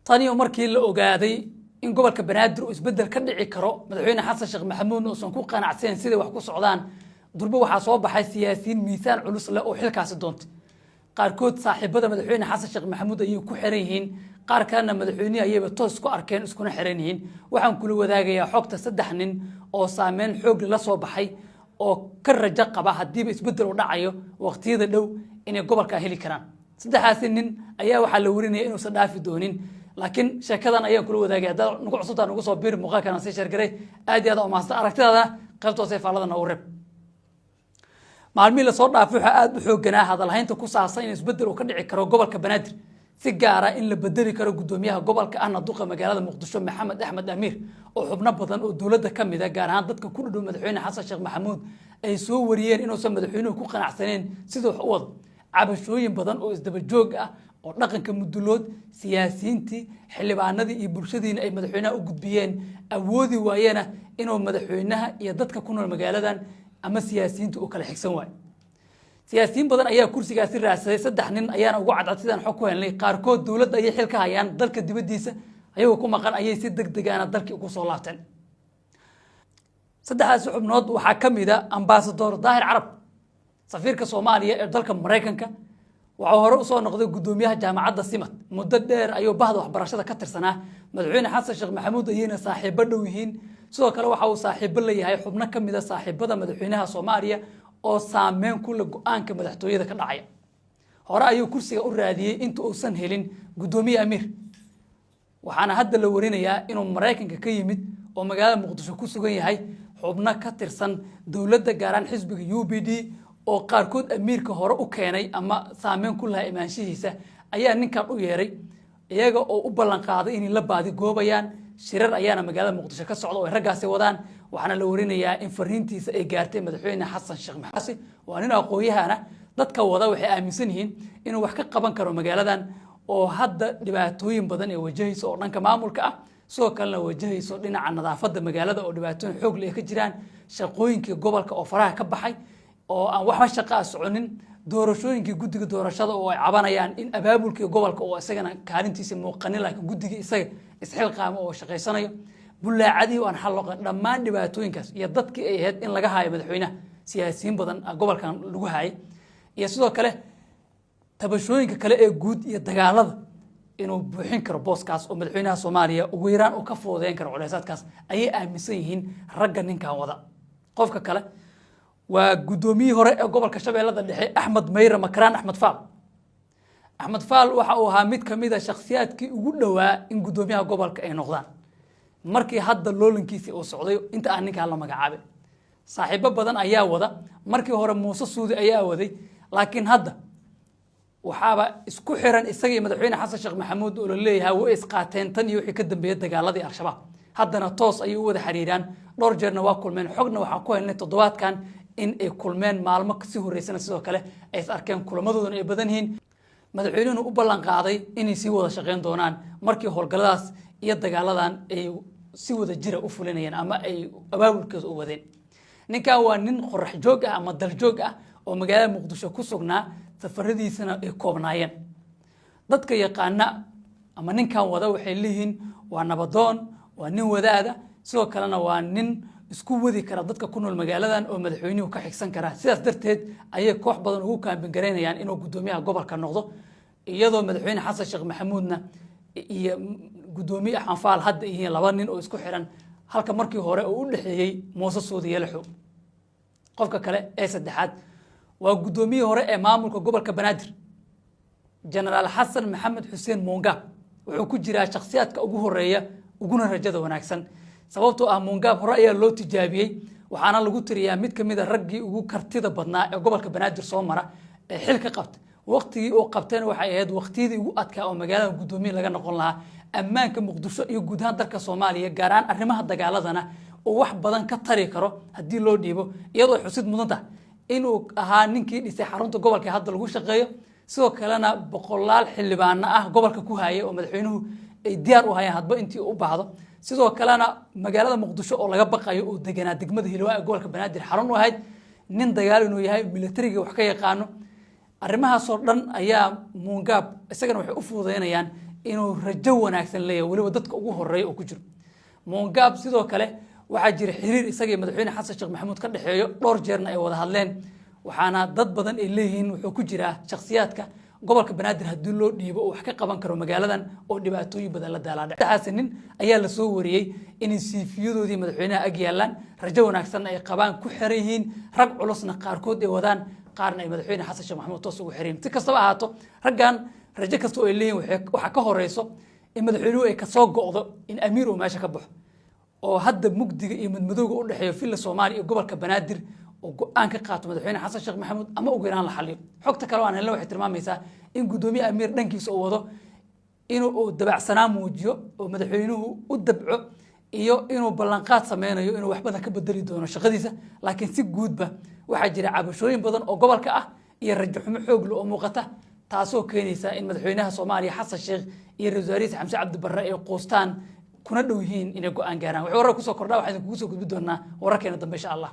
tani oo markii la ogaaday in gobolka Banaadir uu isbedel ka dhici karo madaxweyne Xasan Sheekh Maxamuud oo ku qanacsan sida wax ku socdaan durba waxa soo baxay siyaasiyiin miisaan culus leh oo xilkaasi doontay qaarkood saaxiibada madaxweyne Xasan Sheekh Maxamuud ay ku xiran yihiin qaar kalena madaxweyne ayay toos ku arkeen iskuna xiran yihiin waxaan kula wadaagayaa xogta saddex nin oo saameyn xoog la soo baxay oo ka rajo qaba hadii isbedel u dhacayo waqtiyada dhow inay gobolka heli karaan saddexaas nin ayaa waxa la warinayay inuu sadaafi doonin laakiin sheekadan ayaa kula wadaagay dad nagu cusubtaan ugu soo biir muuqaalkan si shargaray aad iyo aad u maasta aragtidada qaybta seefalada nagu rib maalmii la soo dhaafay waxa aad u xooganaa hadalhaynta ku saabsan in isbedel uu ka dhici karo gobolka Banaadir si gaar ah in la bedeli karo gudoomiyaha gobolka ahna duqa magaalada Muqdisho Maxamed Axmed Amiir oo xubno badan oo dawladda ka mid ah gaar ahaan dadka ku dhadhow madaxweyne Xasan Sheekh Maxamuud ay soo wariyeen inuu madaxweynuhu ku qanacsaneen sidoo wax u wado cabashooyin badan oo isdaba joog ah oo dhaqanka mudulood siyaasiyiintii xildhibaanadii iyo bulshadiina ay madaxweynaha u gudbiyeen awoodi waayana inuu madaxweynaha iyo dadka ku nool magaaladan ama siyaasiyiintu oo kala xigsan waay siyaasiyiin badan ayaa kursigaasi raadsaday saddex nin ayaana ugu cadcad sidaan xog ku helnay qaarkood dawladda ayay xil ka hayaan dalka dibadiisa ayagoo ku maqan ayay si degdeg ah dalkii ugu soo laabteen saddexdaas xubnood waxaa ka mid ah ambassador Daahir Carab safiirka Soomaaliya ee dalka Mareykanka waxa hore u soo noqday gudoomiyaha jaamacadda Simad muddo dheer ayuu bahda waxbarashada ka tirsanaa madaxweyne Xasan Sheekh Maxamuud ayayna saaxiibo dhow yihiin sidoo kale waxa uu saaxiibo la yahay xubno ka mid ah saaxiibada madaxweynaha Soomaaliya oo saameyn ku leh go'aanka madaxtooyada ka dhacay hore ayuu kursiga u raadiyay inta uusan helin gudoomiye Amiir waxaana hadda la warinayaa inuu Mareykanka ka yimid oo magaalada Muqdisho ku sugan yahay xubno ka tirsan dawladda gaaraan xisbiga UPD oo qaarkood Amiirka hore u keenay ama saameyn ku lahaa imaanshihiisa ayaa ninkan u yeeray iyaga oo u ballan qaaday in la baadi goobayaan shirar ayaana magaalada Muqdisho ka socdo oo ragaasi wadaan waxaana la warinayaa in fariintiisa ay gaartay madaxweyne Xasan Sheekh Maxamuud oo nin aqooyahana dadka wada waxay aaminsan yihiin inuu wax ka qaban karo magaaladan oo hadda dhibaatooyin badan ay wajahayso oo dhanka maamulka ah soo kale wajahayso dhinaca nadaafadda magaalada oo dhibaatooyin xoog leh ka jiraan shaqooyinkii gobolka oo faraha ka baxay oo aan waxba shaqo ah soconin doorashooyinkii guddiga doorashada oo ay cabanayaan in abaabulkii gobolka oo isagana kaalintiisa muuqanin laakiin guddiga isaga isxilqaamo oo shaqeysanayo bulaacadii oo aan xal loo qaadan dhammaan dhibaatooyinkaas iyo dadkii ay ahayd in laga haayo madaxweynaha siyaasiyiin badan gobolkan lagu haayay iyo sidoo kale tabashooyinka kale ee guud iyo dagaalada inuu buuxin karo booskaas oo madaxweynaha Soomaaliya ugu yaraan uu ka foodeyn karo culaysaadkaas ayay aaminsan yihiin ragga ninkan wada qofka kale waa gudoomiye hore ee gobolka Shabeellada Dhexe Axmed Mayra Makraan Axmed Faal waxa uu ahaa mid kamid ah shakhsiyaadkii ugu dhawaa in gudoomiyaha gobolka ay noqdaan markii hadda loolankiisii uu socday inta aan ninka la magacaabay saaxiibo badan ayaa wada markii hore Muuse Suudi ayaa waday laakiin hadda waxaaba isku xiran isaga madaxweyne Xasan Sheekh Maxamuud oo leeyahay way isqaateen tan iyo wixii ka dambeeyay dagaaladii Al-Shabaab haddana toos ayay u wada xiriiraan dhowr jeerna waa kulmeen xogna waxa ku helnay toddobaadkan in ay kulmeen maalmo si horeysana sidoo kale ay is arkeen kulamadooduna ay badan yihiin madaxweynuhu u ballan qaaday inay si wada shaqeyn doonaan markii howlgalladaas iyo dagaaladan ay si wada jira u fulinayeen ama ay abaabulkooda u wadeen ninkan waa nin qorax joog ah ama dal joog ah oo magaalada Muqdisho ku sugnaa safaradiisana ay koobnaayeen dadka yaqaana ama ninkan wada waxay leeyihiin waa nabadoon waa nin wadaada sidoo kalena waa nin isku wadi kara dadka ku nool magaaladan oo madaxweynuhu ka xigsan kara sidaas darteed ayay koox badan ugu kaambin gareynayaan inuu gudoomiyaha gobolka noqdo iyadoo madaxweyne Xasan Sheekh Maxamuudna iyo gudoomiye Xanfaal hadda yihiin laba nin oo isku xiran halka markii hore uu u dhaxeeyay Muuse Suudi Yalaxo qofka kale ee saddexaad waa gudoomiye hore ee maamulka gobolka Banaadir General Xasan Maxamed Xuseen Mungab wuxuu ku jiraa shakhsiyaadka ugu horeeya uguna rajada wanaagsan sababtoo ah Mungab hore ayaa loo tijaabiyay waxaana lagu tiriyaa mid kamid ah raggii ugu kartida badnaa ee gobolka Banaadir soo mara ee xilka qabtay waqtigii uu qabteen waxay ahayd waqtiyadii ugu adkaa oo magaalada gudoomiye laga noqon lahaa ammaanka Muqdisho iyo guud ahaan dalka Soomaaliya gaaraan arrimaha dagaaladana oo wax badan ka tari karo hadii loo dhiibo iyadoo xusid mudan tahay inuu ahaa ninkii dhisay xarunta gobolka hadda lagu shaqeeyo sidoo kalena boqolaal xildhibaan ah gobolka ku hayay oo madaxweynuhu ay diyaar u hayaan hadba intii u baahdo sidoo kalena magaalada Muqdisho oo laga baqayo oo deganaa degmada Hiilwaa ee gobolka Banaadir xarun u ahayd nin dagaal inuu yahay militariga wax ka yaqaano arrimahaas oo dhan ayaa Mungab isagana waxay u fududeynayaan inuu rajo wanaagsan leeyahay waliba dadka ugu horeeya oo ku jiro Mongaab sidoo kale waxaa jira xiriir isaga madaxweyne xasan sheekh maxamuud ka dhaxeeyo dhowr jeerna ay wada hadleen waxaana dad badan ay leeyihiin wuxuu ku jiraa shakhsiyaadka gobolka banaadir haddii loo dhiibo oo wax ka qaban karo magaaladan oo dhibaatooyin badan la daalaa nin ayaa la soo wariyay in siifiyadoodii madaxweynaha ag yaalaan rajo wanaagsan ay qabaan ku xiran yihiin rag culusna qaarkood ay wadaan qaarna ay madaxweyne xasan sheekh maxamuud toos ugu xiran si kastaba ahaato raggan rajo kasta oo ay leeyihiin waxa ka horeyso in madaxweynuhu ay ka soo go'do in amiir uu meesha ka baxo oo hadda mugdiga iyo madmadowga u dhaxeeyo filla Soomaaliya iyo gobolka banaadir oo go'aan ka qaato madaxweyne xasan sheekh maxamuud ama ugu yaraan la xaliyo xogta kale aan helno waxay tilmaamaysaa in gudoomiye amiir dhankiisa uu wado inuu dabacsanaan muujiyo oo madaxweynuhu u dabco iyo inuu ballanqaad sameynayo inuu wax badan ka bedeli doono shaqadiisa laakiin si guudba waxaa jira cabashooyin badan oo gobolka ah iyo rajo xumo xoog leh oo muuqata taasoo keenaysa in madaxweynaha Soomaaliya xasan sheekh iyo ra'iisul wasaarihiisa Xamse Cabdi Barre ay qoostaan kuna dhow yihiin inay go'aan gaaraan waxa warar ku soo kordhaa waxaan kugu soo gudbi doonaa wararkeena dambe insha Allah